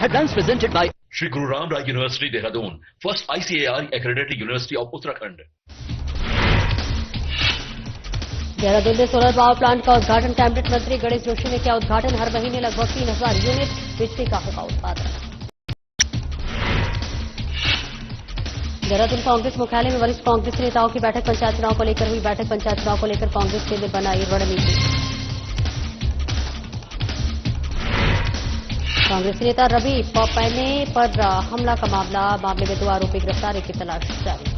Headlines presented by Shri Guru Ram Rai University, Dehradun, first ICAR accredited university of Uttarakhand. Dehradun में solar power plant का उद्घाटन cabinet मंत्री गणेश जोशी ने किया। उद्घाटन हर महीने लगभग 3000 यूनिट बिजली का होगा उत्पादन। देहरादून कांग्रेस मुख्यालय में वरिष्ठ कांग्रेस नेताओं की बैठक। पंचायत चुनाव को लेकर हुई बैठक। पंचायत चुनाव को लेकर कांग्रेस ने बनाई रणनीति। कांग्रेस नेता रवि पौपैने पर हमला का मामले में 2 आरोपी गिरफ्तार, की तलाश जारी।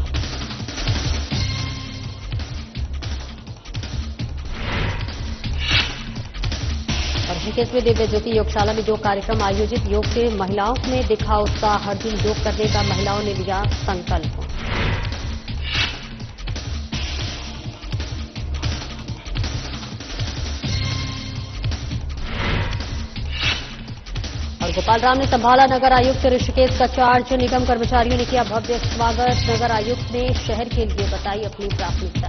और ऋषिकेश में दिव्य ज्योति योगशाला में योग कार्यक्रम आयोजित। योग से महिलाओं में दिखा उत्साह। हर दिन योग करने का महिलाओं ने लिया संकल्प। और गोपाल राम ने संभाला नगर आयुक्त ऋषिकेश का चार्ज। निगम कर्मचारियों ने किया भव्य स्वागत। नगर आयुक्त ने शहर के लिए बताई अपनी प्राथमिकता।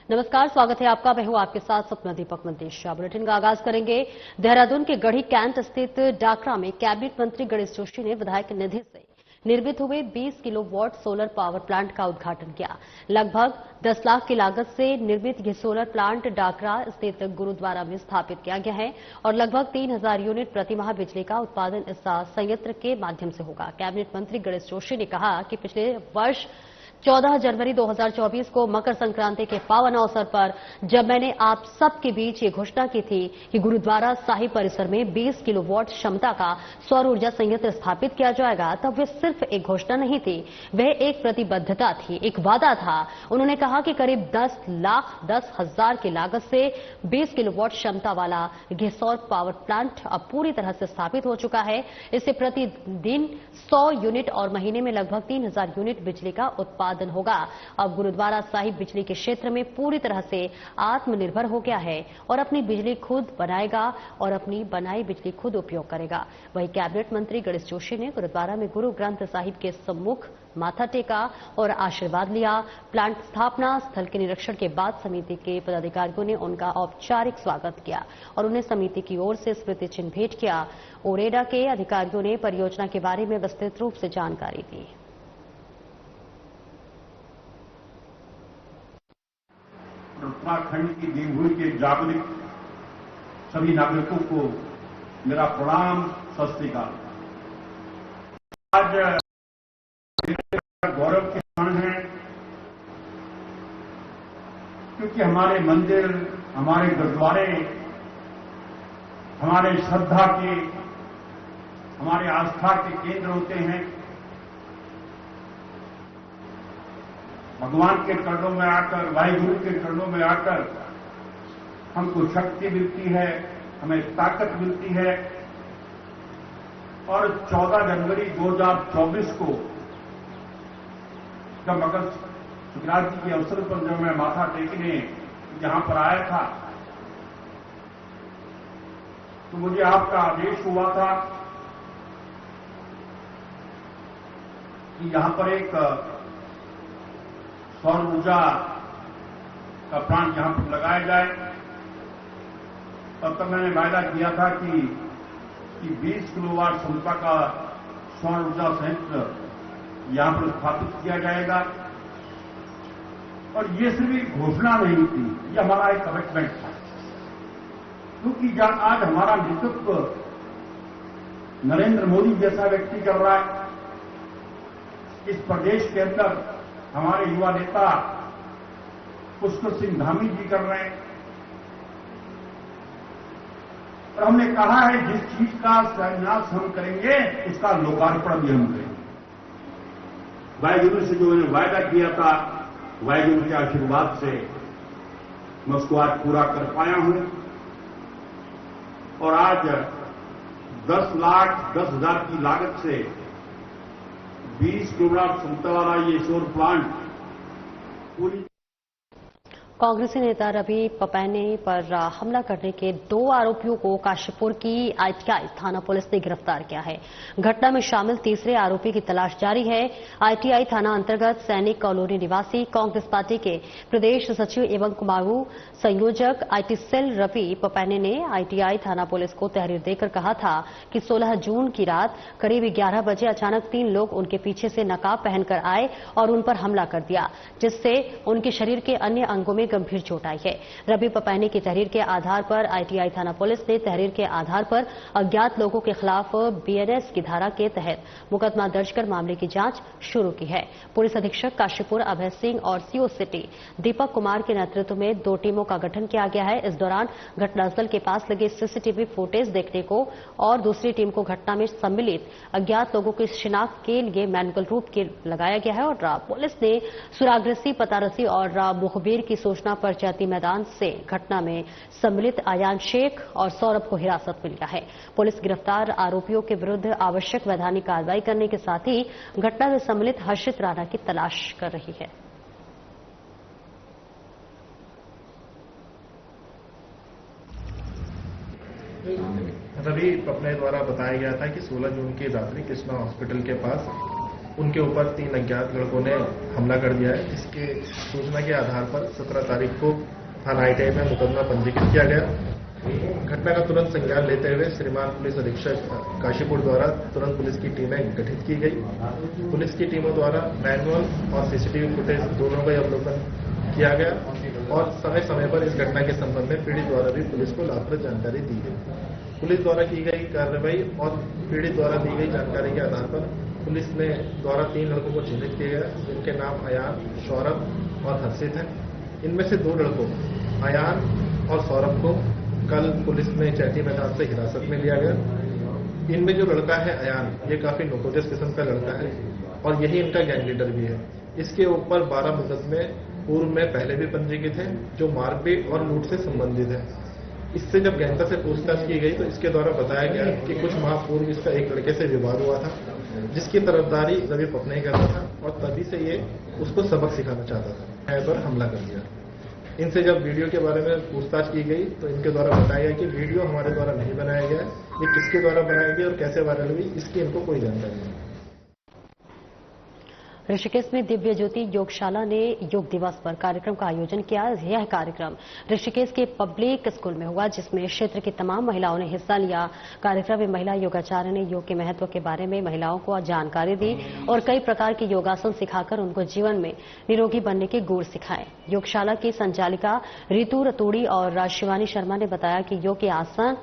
नमस्कार, स्वागत है आपका। मैं हूं आपके साथ सपना दीपक मंतेश। बुलेटिन का आगाज करेंगे। देहरादून के गढ़ी कैंट स्थित डाकरा में कैबिनेट मंत्री गणेश जोशी ने विधायक निधि से निर्मित हुए 20 किलोवाट सोलर पावर प्लांट का उद्घाटन किया। लगभग 10 लाख की लागत से निर्मित यह सोलर प्लांट डाकरा स्थित गुरुद्वारा में स्थापित किया गया है और लगभग 3000 यूनिट प्रतिमाह बिजली का उत्पादन इस संयंत्र के माध्यम से होगा। कैबिनेट मंत्री गणेश जोशी ने कहा कि पिछले वर्ष 14 जनवरी 2024 को मकर संक्रांति के पावन अवसर पर जब मैंने आप सबके बीच ये घोषणा की थी कि गुरुद्वारा साहिब परिसर में 20 किलोवाट क्षमता का सौर ऊर्जा संयंत्र स्थापित किया जाएगा, तब वे सिर्फ एक घोषणा नहीं थी, वह एक प्रतिबद्धता थी, एक वादा था। उन्होंने कहा कि करीब 10,10,000 की लागत से 20 किलोवाट क्षमता वाला यह सौर पावर प्लांट अब पूरी तरह से स्थापित हो चुका है। इससे प्रतिदिन 100 यूनिट और महीने में लगभग 3000 यूनिट बिजली का उत्पादन होगा। अब गुरुद्वारा साहिब बिजली के क्षेत्र में पूरी तरह से आत्मनिर्भर हो गया है और अपनी बिजली खुद बनाएगा और अपनी बनाई बिजली खुद उपयोग करेगा। वहीं कैबिनेट मंत्री गणेश जोशी ने गुरुद्वारा में गुरु ग्रंथ साहिब के सम्मुख माथा टेका और आशीर्वाद लिया। प्लांट स्थापना स्थल के निरीक्षण के बाद समिति के पदाधिकारियों ने उनका औपचारिक स्वागत किया और उन्हें समिति की ओर से स्मृति चिन्ह भेंट किया। ओरेडा के अधिकारियों ने परियोजना के बारे में विस्तृत रूप से जानकारी दी। उत्तराखंड की देवभूमि के जागरूक सभी नागरिकों को मेरा प्रणाम, सत श्री अकाल। आज गौरव के क्षण है क्योंकि हमारे मंदिर, हमारे गुरुद्वारे, हमारे श्रद्धा के, हमारे आस्था के केंद्र होते हैं। भगवान के चरणों में आकर, वाहिगुरु के चरणों में आकर हमको शक्ति मिलती है, हमें ताकत मिलती है। और 14 जनवरी 2024 को जब मकर संक्रांति के अवसर पर जब मैं माथा टेकने यहां पर आया था तो मुझे आपका आदेश हुआ था कि यहां पर एक सौर ऊर्जा का प्लांट यहां पर लगाया जाए। तब तक मैंने वायदा किया था कि 20 किलोवाट क्षमता का सौर ऊर्जा संयंत्र यहां पर स्थापित किया जाएगा। और ये सिर्फ एक घोषणा नहीं थी, ये हमारा एक कमिटमेंट था। क्योंकि जब आज हमारा नेतृत्व नरेंद्र मोदी जैसा व्यक्ति कर रहा है, इस प्रदेश के अंदर हमारे युवा नेता पुष्कर सिंह धामी जी कर रहे हैं। और हमने कहा है जिस चीज का शिलान्यास हम करेंगे उसका लोकार्पण भी हम करेंगे। वाहिगुरु से जो मैंने वायदा किया था, वाहिगुरु के आशीर्वाद से मैं उसको आज पूरा कर पाया हूं। और आज 10,10,000 की लागत से 20 किलोवाट क्षमता वाला ये सौर प्लांट पूरी। कांग्रेसी नेता रवि पपैने पर हमला करने के 2 आरोपियों को काशीपुर की आईटीआई थाना पुलिस ने गिरफ्तार किया है। घटना में शामिल तीसरे आरोपी की तलाश जारी है। आईटीआई थाना अंतर्गत सैनिक कॉलोनी निवासी कांग्रेस पार्टी के प्रदेश सचिव एवं कुमाऊं संयोजक आईटी सेल रवि पपैने ने आईटीआई थाना पुलिस को तहरीर देकर कहा था कि 16 जून की रात करीब 11 बजे अचानक 3 लोग उनके पीछे से नकाब पहनकर आए और उन पर हमला कर दिया, जिससे उनके शरीर के अन्य अंगों में गंभीर चोट आई है। रवि पपैने की तहरीर के आधार पर आईटीआई थाना पुलिस ने तहरीर के आधार पर अज्ञात लोगों के खिलाफ बीएनएस की धारा के तहत मुकदमा दर्ज कर मामले की जांच शुरू की है। पुलिस अधीक्षक काशीपुर अभय सिंह और सीओ सिटी दीपक कुमार के नेतृत्व में 2 टीमों का गठन किया गया है। इस दौरान घटनास्थल के पास लगे सीसीटीवी फुटेज देखने को और दूसरी टीम को घटना में सम्मिलित अज्ञात लोगों की शिनाख्त के लिए मैनुअल रूप के लगाया गया है और पुलिस ने सुरागरसी, पतारसी और मुखबिर की सूचना पर चैती मैदान से घटना में सम्मिलित आयान शेख और सौरभ को हिरासत में लिया है। पुलिस गिरफ्तार आरोपियों के विरुद्ध आवश्यक वैधानिक कार्रवाई करने के साथ ही घटना में सम्मिलित हर्षित राणा की तलाश कर रही है। रवि पपैने द्वारा बताया गया था कि 16 जून की रात्रि कृष्णा हॉस्पिटल के पास उनके ऊपर 3 अज्ञात लड़कों ने हमला कर दिया है। इसके सूचना के आधार पर 17 तारीख को थाना आईटीआई में मुकदमा पंजीकृत किया गया। घटना का तुरंत संज्ञान लेते हुए श्रीमान पुलिस अधीक्षक काशीपुर द्वारा तुरंत पुलिस की टीमें गठित की गई। पुलिस की टीमों द्वारा मैनुअल और सीसीटीवी फुटेज दोनों का अवलोकन किया गया और समय समय पर इस घटना के संबंध में पीड़ित द्वारा भी पुलिस को लाभप्रद जानकारी दी गई। पुलिस द्वारा की गई कार्रवाई और पीड़ित द्वारा दी गई जानकारी के आधार पर पुलिस ने द्वारा 3 लड़कों को चिन्हित किया गया, जिनके नाम अयान, सौरभ और हर्षित हैं। इनमें से 2 लड़कों अयान और सौरभ को कल पुलिस ने चैती मैदान से हिरासत में लिया गया। इनमें जो लड़का है अयान, ये काफी नोटोरियस किस्म का लड़का है और यही इनका गैंग लीडर भी है। इसके ऊपर 12 मुकदमे पूर्व में पहले भी पंजीकृत हैं, जो मारपीट और लूट से संबंधित है। इससे जब गहनता से पूछताछ की गई तो इसके द्वारा बताया गया कि कुछ माह पूर्व इसका एक लड़के से विवाद हुआ था, जिसकी तरफदारी रवि पपैने करता था और तभी से ये उसको सबक सिखाना चाहता था। है पर हमला कर दिया। इनसे जब वीडियो के बारे में पूछताछ की गई तो इनके द्वारा बताया गया कि वीडियो हमारे द्वारा नहीं बनाया गया है, ये किसके द्वारा बनाई गई और कैसे वायरल हुई, इसकी इनको कोई जानकारी नहीं। ऋषिकेश में दिव्य ज्योति योगशाला ने योग दिवस पर कार्यक्रम का आयोजन किया। यह कार्यक्रम ऋषिकेश के पब्लिक स्कूल में हुआ, जिसमें क्षेत्र की तमाम महिलाओं ने हिस्सा लिया। कार्यक्रम में महिला योगाचार्य ने योग के महत्व के बारे में महिलाओं को जानकारी दी और कई प्रकार के योगासन सिखाकर उनको जीवन में निरोगी बनने के गुर सिखाए। योगशाला की संचालिका रितु रतूड़ी और शिवानी शर्मा ने बताया कि योग के आसन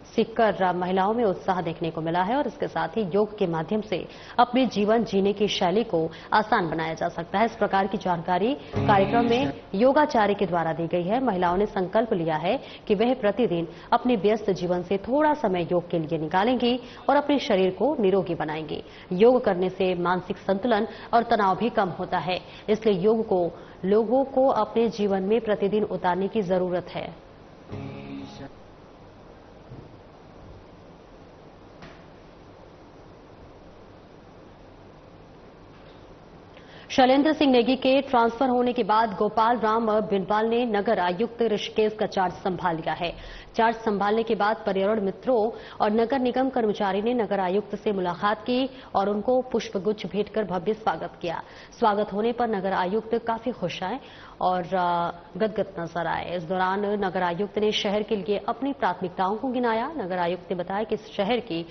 सीखकर महिलाओं में उत्साह देखने को मिला है और इसके साथ ही योग के माध्यम से अपने जीवन जीने की शैली को आसान बनाया जा सकता है। इस प्रकार की जानकारी कार्यक्रम में योगाचार्य के द्वारा दी गई है। महिलाओं ने संकल्प लिया है कि वह प्रतिदिन अपने व्यस्त जीवन से थोड़ा समय योग के लिए निकालेंगी और अपने शरीर को निरोगी बनाएंगी। योग करने से मानसिक संतुलन और तनाव भी कम होता है, इसलिए योग को लोगों को अपने जीवन में प्रतिदिन उतारने की जरूरत है। शैलेंद्र सिंह नेगी के ट्रांसफर होने के बाद गोपाल राम बिनवाल ने नगर आयुक्त ऋषिकेश का चार्ज संभाल लिया है। चार्ज संभालने के बाद पर्यावरण मित्रों और नगर निगम कर्मचारी ने नगर आयुक्त से मुलाकात की और उनको पुष्पगुच्छ भेंट कर भव्य स्वागत किया। स्वागत होने पर नगर आयुक्त काफी खुश आए और गदगद नजर आए। इस दौरान नगर आयुक्त ने शहर के लिए अपनी प्राथमिकताओं को गिनाया। नगर आयुक्त ने बताया कि शहर की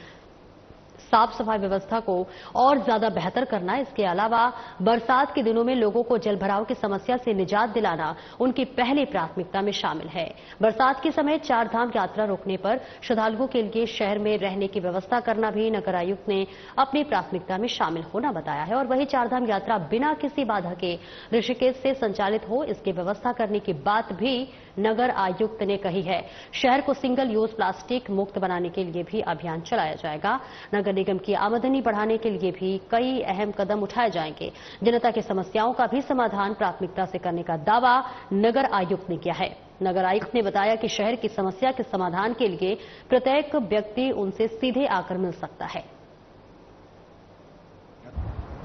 साफ सफाई व्यवस्था को और ज्यादा बेहतर करना, इसके अलावा बरसात के दिनों में लोगों को जलभराव की समस्या से निजात दिलाना उनकी पहली प्राथमिकता में शामिल है। बरसात के समय 4 धाम यात्रा रोकने पर श्रद्धालुओं के लिए शहर में रहने की व्यवस्था करना भी नगर आयुक्त ने अपनी प्राथमिकता में शामिल होना बताया है और वही 4 धाम यात्रा बिना किसी बाधा के ऋषिकेश से संचालित हो, इसकी व्यवस्था करने की बात भी नगर आयुक्त ने कही है। शहर को सिंगल यूज प्लास्टिक मुक्त बनाने के लिए भी अभियान चलाया जाएगा। नगर निगम की आमदनी बढ़ाने के लिए भी कई अहम कदम उठाए जाएंगे। जनता की समस्याओं का भी समाधान प्राथमिकता से करने का दावा नगर आयुक्त ने किया है। नगर आयुक्त ने बताया कि शहर की समस्या के समाधान के लिए प्रत्येक व्यक्ति उनसे सीधे आकर मिल सकता है।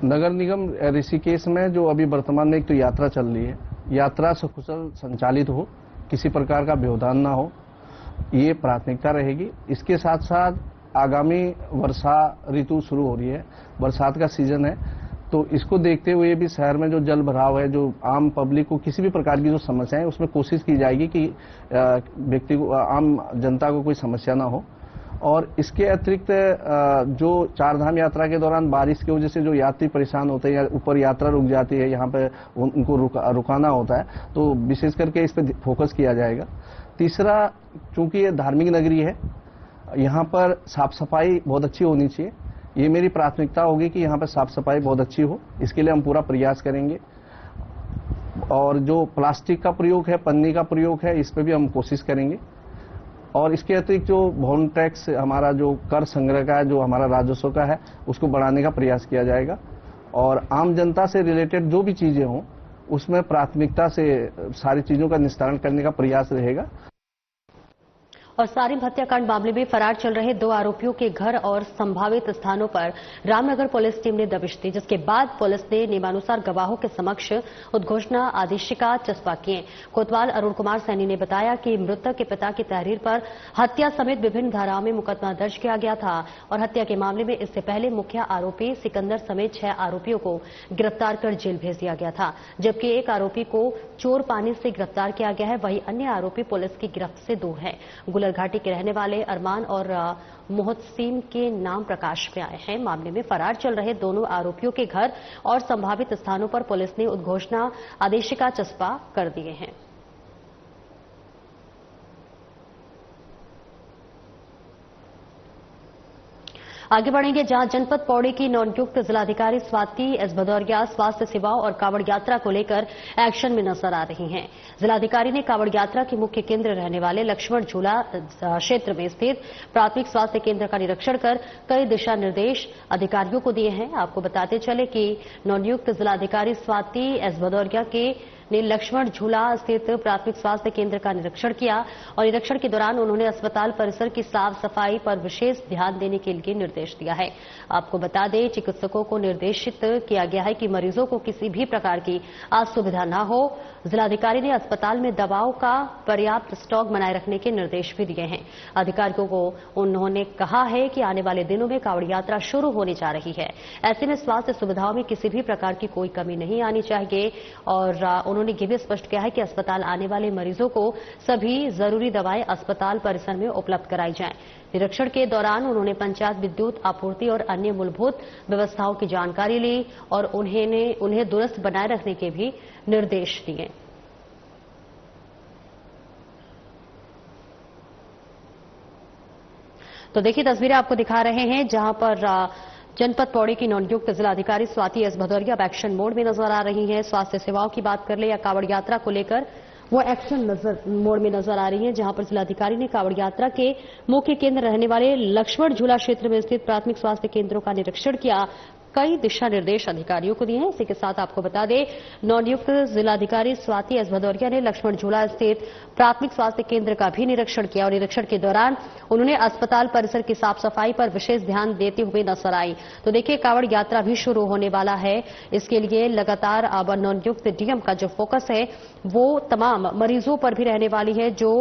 नगर निगम ऋषिकेश में जो अभी वर्तमान में एक तो यात्रा चल रही है, यात्रा सकुशल संचालित हो, किसी प्रकार का व्यवधान ना हो, ये प्राथमिकता रहेगी। इसके साथ साथ आगामी वर्षा ऋतु शुरू हो रही है, बरसात का सीजन है, तो इसको देखते हुए भी शहर में जो जल भराव है, जो आम पब्लिक को किसी भी प्रकार की जो समस्या है, उसमें कोशिश की जाएगी कि व्यक्ति को, आम जनता को कोई समस्या ना हो। और इसके अतिरिक्त जो चारधाम यात्रा के दौरान बारिश की वजह से जो यात्री परेशान होते हैं या ऊपर यात्रा रुक जाती है, यहाँ पे उनको रुकाना होता है, तो विशेष करके इस पर फोकस किया जाएगा। तीसरा, चूंकि ये धार्मिक नगरी है, यहाँ पर साफ सफाई बहुत अच्छी होनी चाहिए। ये मेरी प्राथमिकता होगी कि यहाँ पर साफ सफाई बहुत अच्छी हो, इसके लिए हम पूरा प्रयास करेंगे। और जो प्लास्टिक का प्रयोग है, पन्नी का प्रयोग है, इस पर भी हम कोशिश करेंगे। और इसके अतिरिक्त जो भवन टैक्स, हमारा जो कर संग्रह का है, जो हमारा राजस्व का है, उसको बढ़ाने का प्रयास किया जाएगा। और आम जनता से रिलेटेड जो भी चीजें हों, उसमें प्राथमिकता से सारी चीजों का निस्तारण करने का प्रयास रहेगा। और सारिम हत्याकांड मामले में फरार चल रहे 2 आरोपियों के घर और संभावित स्थानों पर रामनगर पुलिस टीम ने दबिश दी, जिसके बाद पुलिस ने नियमानुसार गवाहों के समक्ष उद्घोषणा आदेशिका चस्पा किए। कोतवाल अरुण कुमार सैनी ने बताया कि मृतक के पिता की तहरीर पर हत्या समेत विभिन्न धाराओं में मुकदमा दर्ज किया गया था और हत्या के मामले में इससे पहले मुख्य आरोपी सिकंदर समेत 6 आरोपियों को गिरफ्तार कर जेल भेज दिया गया था, जबकि एक आरोपी को चोर पानी से गिरफ्तार किया गया है। वहीं अन्य आरोपी पुलिस की गिरफ्त से दूर है। घाटी के रहने वाले अरमान और मोहतसीम के नाम प्रकाश में आए हैं। मामले में फरार चल रहे दोनों आरोपियों के घर और संभावित स्थानों पर पुलिस ने उद्घोषणा आदेशिका चस्पा कर दिए हैं। आगे बढ़ेंगे, जहां जनपद पौड़ी की नवनियुक्त जिलाधिकारी स्वाति एस भदौरिया स्वास्थ्य सेवाओं और कावड़ यात्रा को लेकर एक्शन में नजर आ रही हैं। जिलाधिकारी ने कावड़ यात्रा के मुख्य केंद्र रहने वाले लक्ष्मण झूला क्षेत्र में स्थित प्राथमिक स्वास्थ्य केंद्र का निरीक्षण कर कई दिशा निर्देश अधिकारियों को दिए हैं। आपको बताते चले कि नवनियुक्त जिलाधिकारी स्वाति एस भदौरिया ने लक्ष्मण झूला स्थित प्राथमिक स्वास्थ्य केंद्र का निरीक्षण किया और निरीक्षण के दौरान उन्होंने अस्पताल परिसर की साफ सफाई पर विशेष ध्यान देने के लिए निर्देश दिया है। आपको बता दें, चिकित्सकों को निर्देशित किया गया है कि मरीजों को किसी भी प्रकार की असुविधा न हो। जिलाधिकारी ने अस्पताल में दवाओं का पर्याप्त स्टॉक बनाए रखने के निर्देश भी दिए हैं। अधिकारियों को उन्होंने कहा है कि आने वाले दिनों में कावड़ यात्रा शुरू होने जा रही है, ऐसे में स्वास्थ्य सुविधाओं में किसी भी प्रकार की कोई कमी नहीं आनी चाहिए। और उन्होंने ये भी स्पष्ट किया है कि अस्पताल आने वाले मरीजों को सभी जरूरी दवाएं अस्पताल परिसर में उपलब्ध कराई जाएं। निरीक्षण के दौरान उन्होंने पंचायत विद्युत आपूर्ति और अन्य मूलभूत व्यवस्थाओं की जानकारी ली और उन्हें दुरुस्त बनाए रखने के भी निर्देश दिए। तो देखिए, तस्वीरें आपको दिखा रहे हैं जहां पर जनपद पौड़ी की नवनियुक्त जिलाधिकारी स्वाति एस भदौरिया अब एक्शन मोड में नजर आ रही हैं। स्वास्थ्य सेवाओं की बात कर ले या कावड़ यात्रा को लेकर, वो एक्शन मोड में नजर आ रही है, जहां पर जिलाधिकारी ने कावड़ यात्रा के मुख्य केंद्र रहने वाले लक्ष्मण झूला क्षेत्र में स्थित प्राथमिक स्वास्थ्य केंद्रों का निरीक्षण किया, कई दिशा निर्देश अधिकारियों को दिए हैं। इसी के साथ आपको बता दें, नवनियुक्त जिलाधिकारी स्वाति एस भदौरिया ने लक्ष्मण झूला स्थित प्राथमिक स्वास्थ्य केंद्र का भी निरीक्षण किया और निरीक्षण के दौरान उन्होंने अस्पताल परिसर की साफ सफाई पर विशेष ध्यान देते हुए नजर आई। तो देखिए, कावड़ यात्रा भी शुरू होने वाला है। इसके लिए लगातार अब नवनियुक्त डीएम का जो फोकस है वो तमाम मरीजों पर भी रहने वाली है। जो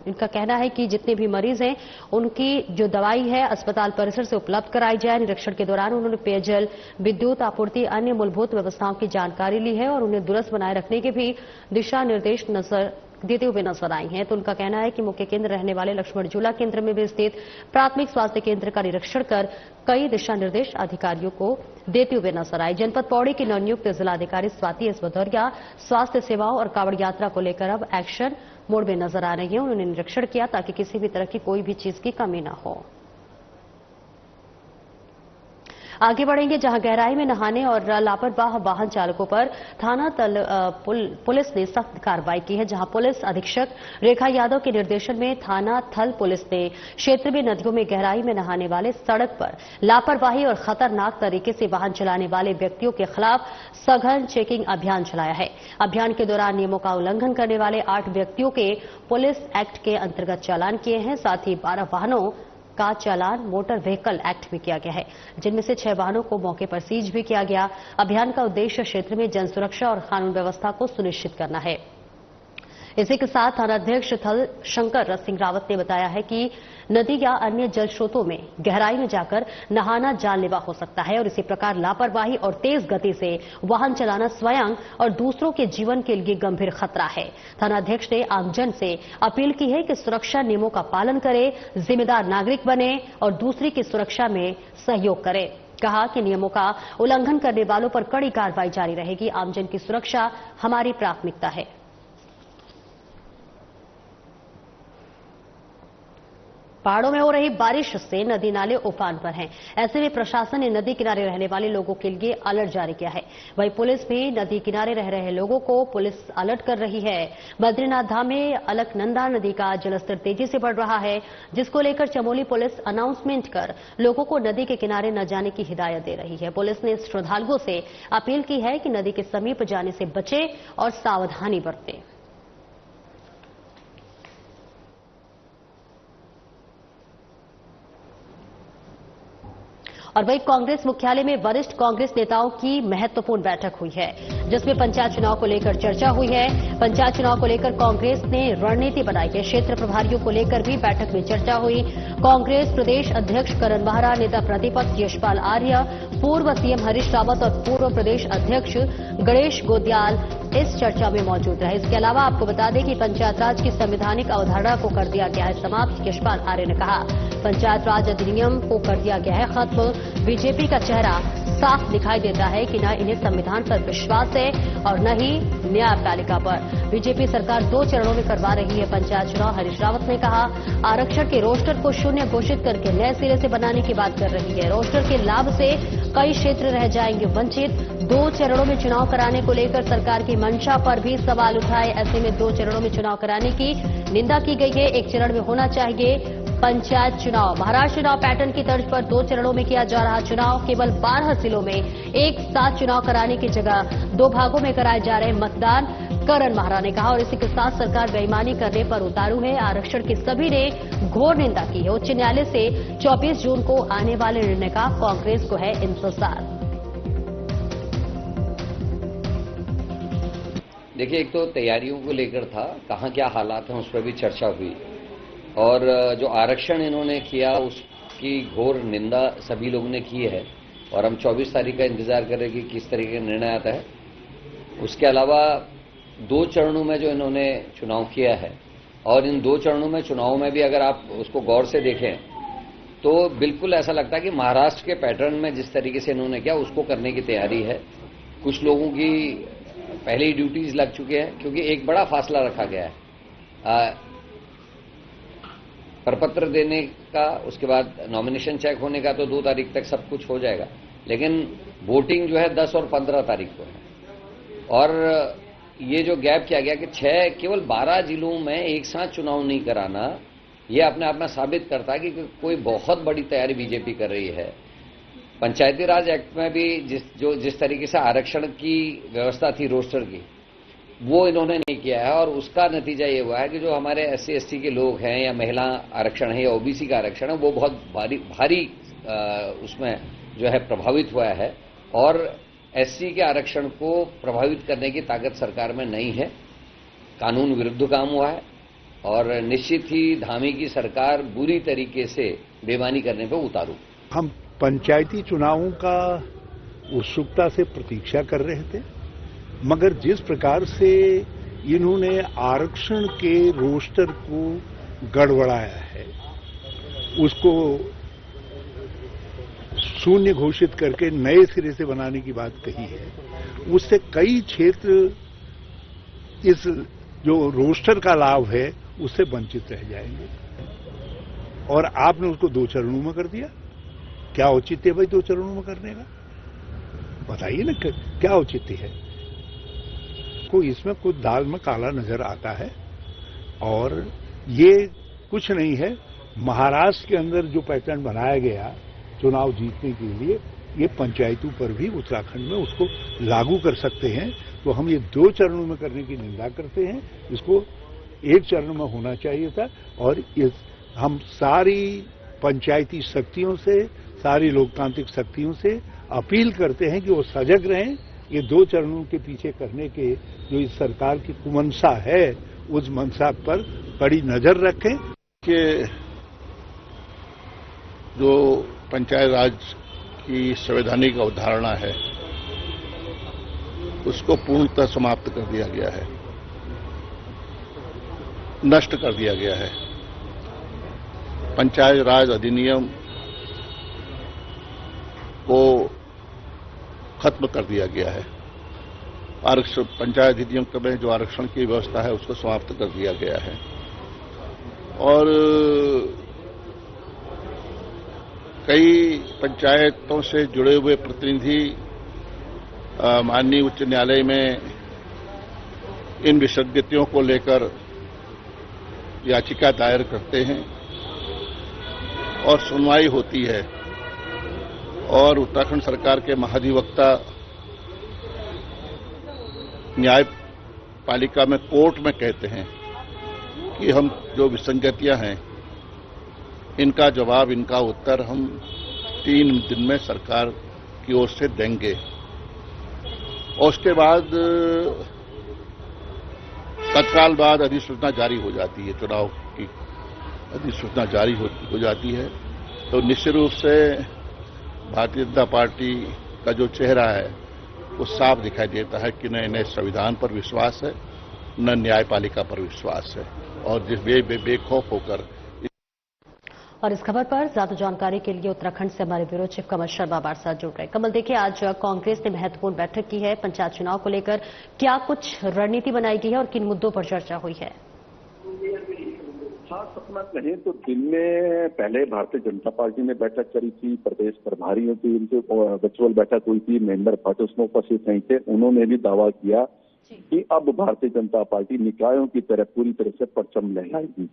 इनका कहना है कि जितने भी मरीज हैं उनकी जो दवाई है अस्पताल परिसर से उपलब्ध कराई जाए। निरीक्षण के दौरान उन्होंने पेयजल, विद्युत आपूर्ति, अन्य मूलभूत व्यवस्थाओं की जानकारी ली है और उन्हें दुरुस्त बनाए रखने के भी दिशा निर्देश देते हुए नजर आई हैं। तो उनका कहना है कि मुख्य केंद्र रहने वाले लक्ष्मण झूला केंद्र में भी स्थित प्राथमिक स्वास्थ्य केंद्र का निरीक्षण कर कई दिशा निर्देश अधिकारियों को देते हुए नजर आए। जनपद पौड़ी की नवनियुक्त जिलाधिकारी स्वाति एस भदौरिया स्वास्थ्य सेवाओं और कावड़ यात्रा को लेकर अब एक्शन मोड में नजर आ रही है। उन्होंने निरीक्षण किया ताकि किसी भी तरह की कोई भी चीज की कमी न हो। आगे बढ़ेंगे, जहां गहराई में नहाने और लापरवाह वाहन चालकों पर थाना पुलिस ने सख्त कार्रवाई की है। जहां पुलिस अधीक्षक रेखा यादव के निर्देशन में थाना थल पुलिस ने क्षेत्र में नदियों में गहराई में नहाने वाले, सड़क पर लापरवाही और खतरनाक तरीके से वाहन चलाने वाले व्यक्तियों के खिलाफ सघन चेकिंग अभियान चलाया है। अभियान के दौरान नियमों का उल्लंघन करने वाले 8 व्यक्तियों के पुलिस एक्ट के अंतर्गत चालान किए हैं। साथ ही 12 वाहनों का चालान मोटर व्हीकल एक्ट में किया गया है, जिनमें से 6 वाहनों को मौके पर सीज भी किया गया। अभियान का उद्देश्य क्षेत्र में जन सुरक्षा और कानून व्यवस्था को सुनिश्चित करना है। इसी के साथ थानाध्यक्ष थल शंकर सिंह रावत ने बताया है कि नदी या अन्य जल स्रोतों में गहराई में जाकर नहाना जानलेवा हो सकता है और इसी प्रकार लापरवाही और तेज गति से वाहन चलाना स्वयं और दूसरों के जीवन के लिए गंभीर खतरा है। थानाध्यक्ष ने आमजन से अपील की है कि सुरक्षा नियमों का पालन करें, जिम्मेदार नागरिक बने और दूसरे की सुरक्षा में सहयोग करें। कहा कि नियमों का उल्लंघन करने वालों पर कड़ी कार्रवाई जारी रहेगी। आमजन की सुरक्षा हमारी प्राथमिकता है। पहाड़ों में हो रही बारिश से नदी नाले उफान पर हैं। ऐसे में प्रशासन ने नदी किनारे रहने वाले लोगों के लिए अलर्ट जारी किया है। वहीं पुलिस भी नदी किनारे रह रहे लोगों को पुलिस अलर्ट कर रही है। बद्रीनाथ धाम में अलकनंदा नदी का जलस्तर तेजी से बढ़ रहा है, जिसको लेकर चमोली पुलिस अनाउंसमेंट कर लोगों को नदी के किनारे न जाने की हिदायत दे रही है। पुलिस ने श्रद्धालुओं से अपील की है कि नदी के समीप जाने से बचे और सावधानी बरतें। और वहीं कांग्रेस मुख्यालय में वरिष्ठ कांग्रेस नेताओं की महत्वपूर्ण बैठक हुई है, जिसमें पंचायत चुनाव को लेकर चर्चा हुई है। पंचायत चुनाव को लेकर कांग्रेस ने रणनीति बनाई है। क्षेत्र प्रभारियों को लेकर भी बैठक में चर्चा हुई। कांग्रेस प्रदेश अध्यक्ष करण बाहरा, नेता प्रतिपक्ष यशपाल आर्य, पूर्व सीएम हरीश रावत और पूर्व प्रदेश अध्यक्ष गणेश गोदयाल इस चर्चा में मौजूद रहे। इसके अलावा आपको बता दें कि पंचायत राज की संवैधानिक अवधारणा को कर दिया गया है समाप्त। यशपाल आर्य ने कहा, पंचायत राज अधिनियम को कर दिया गया है खत्म। बीजेपी का चेहरा साफ दिखाई देता है कि न इन्हें संविधान पर विश्वास है और न ही न्यायपालिका पर। बीजेपी सरकार 2 चरणों में करवा रही है पंचायत चुनाव। हरीश रावत ने कहा, आरक्षण के रोस्टर को शून्य घोषित करके नए सिरे से बनाने की बात कर रही है। रोस्टर के लाभ से कई क्षेत्र रह जाएंगे वंचित। 2 चरणों में चुनाव कराने को लेकर सरकार की मंशा पर भी सवाल उठाए। ऐसे में 2 चरणों में चुनाव कराने की निंदा की गई है। 1 चरण में होना चाहिए पंचायत चुनाव। महाराष्ट्र चुनाव पैटर्न की तर्ज पर 2 चरणों में किया जा रहा चुनाव। केवल 12 जिलों में एक साथ चुनाव कराने की जगह 2 भागों में कराए जा रहे मतदान, करण बाहरा ने कहा। और इसी के साथ सरकार बेईमानी करने पर उतारू है। आरक्षण की सभी ने घोर निंदा की है। उच्च न्यायालय से 24 जून को आने वाले निर्णय का कांग्रेस को है इंतजार। देखिए, एक तो तैयारियों को लेकर था, कहाँ क्या हालात हैं उस पर भी चर्चा हुई और जो आरक्षण इन्होंने किया उसकी घोर निंदा सभी लोगों ने की है और हम 24 तारीख का इंतजार कर रहे हैं कि किस तरीके का निर्णय आता है। उसके अलावा 2 चरणों में जो इन्होंने चुनाव किया है और इन 2 चरणों में चुनाव में भी अगर आप उसको गौर से देखें तो बिल्कुल ऐसा लगता है कि महाराष्ट्र के पैटर्न में जिस तरीके से इन्होंने किया उसको करने की तैयारी है। कुछ लोगों की पहले ही ड्यूटीज लग चुके हैं क्योंकि एक बड़ा फासला रखा गया है प्रपत्र देने का, उसके बाद नॉमिनेशन चेक होने का तो 2 तारीख तक सब कुछ हो जाएगा, लेकिन वोटिंग जो है 10 और 15 तारीख को है। और ये जो गैप किया गया कि केवल 12 जिलों में एक साथ चुनाव नहीं कराना, ये अपने आप में साबित करता है कि कोई बहुत बड़ी तैयारी बीजेपी कर रही है। पंचायती राज एक्ट में भी जिस तरीके से आरक्षण की व्यवस्था थी रोस्टर की, वो इन्होंने नहीं किया है और उसका नतीजा ये हुआ है कि जो हमारे SC ST के लोग हैं या महिला आरक्षण है या OBC का आरक्षण है वो बहुत भारी उसमें जो है प्रभावित हुआ है और SC के आरक्षण को प्रभावित करने की ताकत सरकार में नहीं है। कानून विरुद्ध काम हुआ है और निश्चित ही धामी की सरकार बुरी तरीके से बेईमानी करने पर उतारू। हम पंचायती चुनावों का उत्सुकता से प्रतीक्षा कर रहे थे, मगर जिस प्रकार से इन्होंने आरक्षण के रोस्टर को गड़बड़ाया है, उसको शून्य घोषित करके नए सिरे से बनाने की बात कही है, उससे कई क्षेत्र इस जो रोस्टर का लाभ है उससे वंचित रह जाएंगे। और आपने उसको 2 चरणों में कर दिया। क्या औचित्य है भाई 2 चरणों में करने का? बताइए ना, क्या औचित्य है? इसमें कुछ दाल में काला नजर आता है और ये कुछ नहीं है। महाराष्ट्र के अंदर जो पैटर्न बनाया गया चुनाव जीतने के लिए, ये पंचायतों पर भी उत्तराखंड में उसको लागू कर सकते हैं। तो हम ये 2 चरणों में करने की निंदा करते हैं। इसको 1 चरण में होना चाहिए था और हम सारी पंचायती शक्तियों से, सारी लोकतांत्रिक शक्तियों से अपील करते हैं कि वो सजग रहें। ये 2 चरणों के पीछे करने के जो इस सरकार की कुमंशा है, उस मंशा पर कड़ी नजर रखें। कि जो पंचायत राज की संवैधानिक अवधारणा है, उसको पूर्णतः समाप्त कर दिया गया है, नष्ट कर दिया गया है। पंचायत राज अधिनियम को खत्म कर दिया गया है। आरक्षण, पंचायत अधिनियम में जो आरक्षण की व्यवस्था है उसको समाप्त कर दिया गया है। और कई पंचायतों से जुड़े हुए प्रतिनिधि माननीय उच्च न्यायालय में इन विसंगतियों को लेकर याचिका दायर करते हैं और सुनवाई होती है। और उत्तराखंड सरकार के महाधिवक्ता न्यायपालिका में, कोर्ट में कहते हैं कि हम जो विसंगतियां हैं, इनका जवाब, इनका उत्तर हम 3 दिन में सरकार की ओर से देंगे। और उसके बाद तत्काल बाद अधिसूचना जारी हो जाती है, चुनाव की अधिसूचना जारी हो जाती है। तो निश्चित रूप से भारतीय जनता पार्टी का जो चेहरा है वो साफ दिखाई देता है कि न इन्हें संविधान पर विश्वास है, न न्यायपालिका पर विश्वास है, और जिस बेखौफ होकर। और इस खबर पर ज्यादा जानकारी के लिए उत्तराखंड से हमारे ब्यूरो चीफ कमल शर्मा हमारे साथ जुड़ रहे। कमल, देखिए, आज कांग्रेस ने महत्वपूर्ण बैठक की है पंचायत चुनाव को लेकर। क्या कुछ रणनीति बनाई गई है और किन मुद्दों पर चर्चा हुई है? हाँ, सपना कहें तो दिन में पहले भारतीय जनता पार्टी ने बैठक करी थी, प्रदेश प्रभारियों की उनसे वर्चुअल बैठक हुई थी, महेंद्र भट्ट उसमें उपस्थित नहीं थे। उन्होंने भी दावा किया कि अब भारतीय जनता पार्टी निकायों की तरह पूरी तरह से परचम लहराएगी।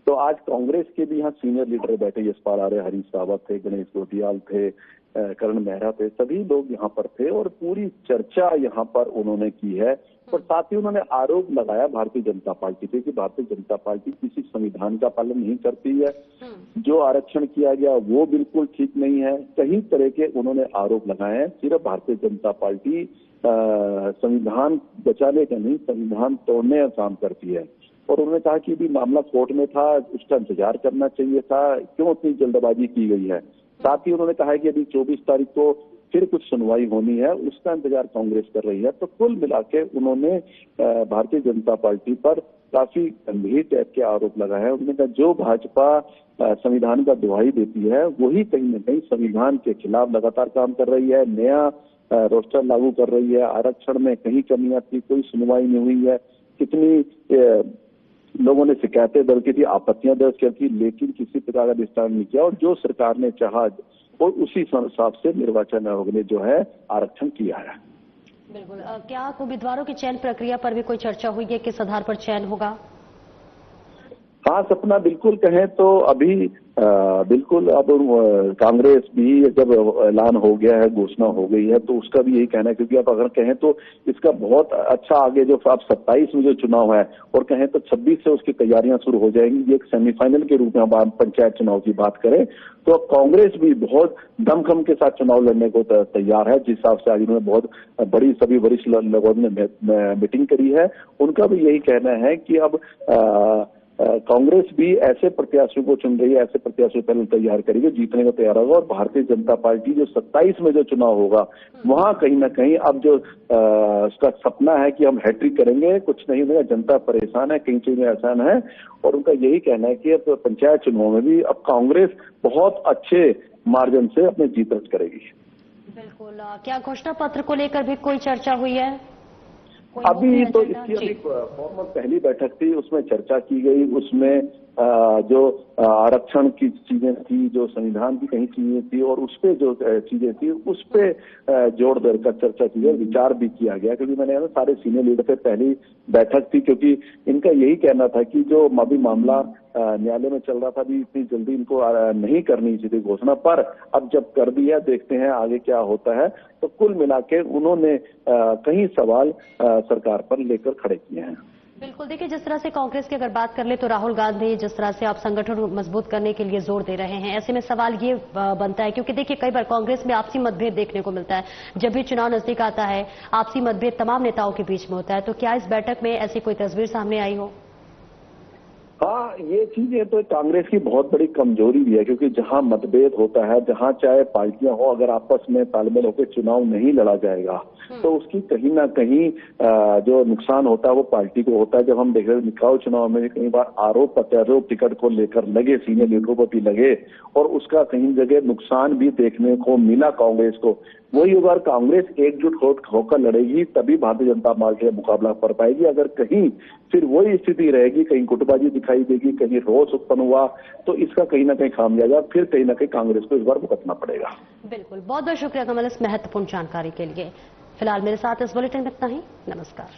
तो आज कांग्रेस के भी यहाँ सीनियर लीडर बैठे, यशपाल आर्य, हरीश रावत थे, गणेश गोटियाल थे, करण मेहरा थे, सभी लोग यहाँ पर थे और पूरी चर्चा यहाँ पर उन्होंने की है। और साथ ही उन्होंने आरोप लगाया भारतीय जनता पार्टी पे कि भारतीय जनता पार्टी किसी संविधान का पालन नहीं करती है, जो आरक्षण किया गया वो बिल्कुल ठीक नहीं है। कई तरह के उन्होंने आरोप लगाए हैं। सिर्फ भारतीय जनता पार्टी संविधान बचाने का नहीं, संविधान तोड़ने का काम करती है। और उन्होंने कहा कि भी मामला कोर्ट में था, उसका इंतजार करना चाहिए था, क्यों इतनी जल्दबाजी की गई है। साथ ही उन्होंने कहा है कि अभी 24 तारीख को फिर कुछ सुनवाई होनी है, उसका इंतजार कांग्रेस कर रही है। तो कुल मिला के उन्होंने भारतीय जनता पार्टी पर काफी गंभीर टाइप के आरोप लगाए हैं। उन्होंने कहा जो भाजपा संविधान का दुहाई देती है वही कहीं न कहीं संविधान के खिलाफ लगातार काम कर रही है, नया रोस्टर लागू कर रही है, आरक्षण में कहीं कमियां थी, कोई सुनवाई नहीं हुई है, कितनी लोगों ने शिकायतें दर्ज की थी, आपत्तियां दर्ज की थी, लेकिन किसी प्रकार का निस्तारण नहीं किया। और जो सरकार ने चाहा और उसी हिसाब से निर्वाचन आयोग ने जो है आरक्षण किया है। बिल्कुल। क्या उम्मीदवारों की चयन प्रक्रिया पर भी कोई चर्चा हुई है, किस आधार पर चयन होगा? हाँ, सपना बिल्कुल कहें तो अभी बिल्कुल अब कांग्रेस भी जब ऐलान हो गया है, घोषणा हो गई है, तो उसका भी यही कहना है। क्योंकि आप अगर कहें तो इसका बहुत अच्छा आगे जो अब 27 में जो चुनाव है और कहें तो 26 से उसकी तैयारियां शुरू हो जाएंगी। ये एक सेमीफाइनल के रूप में अब आप पंचायत चुनाव की बात करें तो कांग्रेस भी बहुत दमखम के साथ चुनाव लड़ने को तैयार है। जिस हिसाब से आज उन्होंने बहुत बड़ी सभी वरिष्ठ लोगों ने मीटिंग करी है, उनका भी यही कहना है कि अब कांग्रेस भी ऐसे प्रत्याशियों को चुन रही है, ऐसे प्रत्याशियों पहले तैयार करेगी, जीतने को तैयार होगा। और भारतीय जनता पार्टी जो 27 में जो चुनाव होगा वहां कहीं ना कहीं अब जो उसका सपना है कि हम हैट्रिक करेंगे, कुछ नहीं होगा, जनता परेशान है, कई चीजें आसान है। और उनका यही कहना है कि अब पंचायत चुनाव में भी अब कांग्रेस बहुत अच्छे मार्जिन से अपने जीत दर्ज करेगी। बिल्कुल। क्या घोषणा पत्र को लेकर भी कोई चर्चा हुई है? अभी तो इसकी अभी फॉर्मल पहली बैठक थी, उसमें चर्चा की गई। उसमें जो आरक्षण की चीजें थी, जो संविधान की कई चीजें थी और उस पे जो चीजें थी उस पे जोर देकर चर्चा की गई, विचार भी किया गया। क्योंकि मैंने कहा सारे सीनियर लीडर से पहली बैठक थी, क्योंकि इनका यही कहना था कि जो अभी मामला न्यायालय में चल रहा था, अभी इतनी जल्दी इनको नहीं करनी चाहिए घोषणा, पर अब जब कर दी है देखते हैं आगे क्या होता है। तो कुल मिला के उन्होंने कई सवाल सरकार पर लेकर खड़े किए हैं। बिल्कुल, देखिए जिस तरह से कांग्रेस की अगर बात कर ले तो राहुल गांधी जिस तरह से आप संगठन को मजबूत करने के लिए जोर दे रहे हैं, ऐसे में सवाल ये बनता है क्योंकि देखिए कई बार कांग्रेस में आपसी मतभेद देखने को मिलता है। जब भी चुनाव नजदीक आता है आपसी मतभेद तमाम नेताओं के बीच में होता है, तो क्या इस बैठक में ऐसी कोई तस्वीर सामने आई हो? हाँ, ये चीजें तो कांग्रेस की बहुत बड़ी कमजोरी भी है, क्योंकि जहां मतभेद होता है, जहां चाहे पार्टियां हो, अगर आपस में तालमेल होकर चुनाव नहीं लड़ा जाएगा तो उसकी कहीं ना कहीं जो नुकसान होता है वो पार्टी को होता है। जब हम देख रहे हैं निकाय चुनाव में कई बार आरोप प्रत्यारोप टिकट को लेकर लगे, सीनियर लीडरों पर भी लगे और उसका कहीं जगह नुकसान भी देखने को मिला कांग्रेस को। वही अगर कांग्रेस एकजुट होकर लड़ेगी तभी भारतीय जनता पार्टी का मुकाबला कर पाएगी। अगर कहीं फिर वही स्थिति रहेगी, कहीं गुटबाजी दिखाई देगी, कहीं रोष उत्पन्न हुआ, तो इसका कहीं ना कहीं खामियाजा फिर कहीं ना कहीं कांग्रेस को इस बार भुगतना पड़ेगा। बिल्कुल, बहुत बहुत शुक्रिया कमल इस महत्वपूर्ण जानकारी के लिए। फिलहाल मेरे साथ इस बुलेटिन में इतना ही। नमस्कार।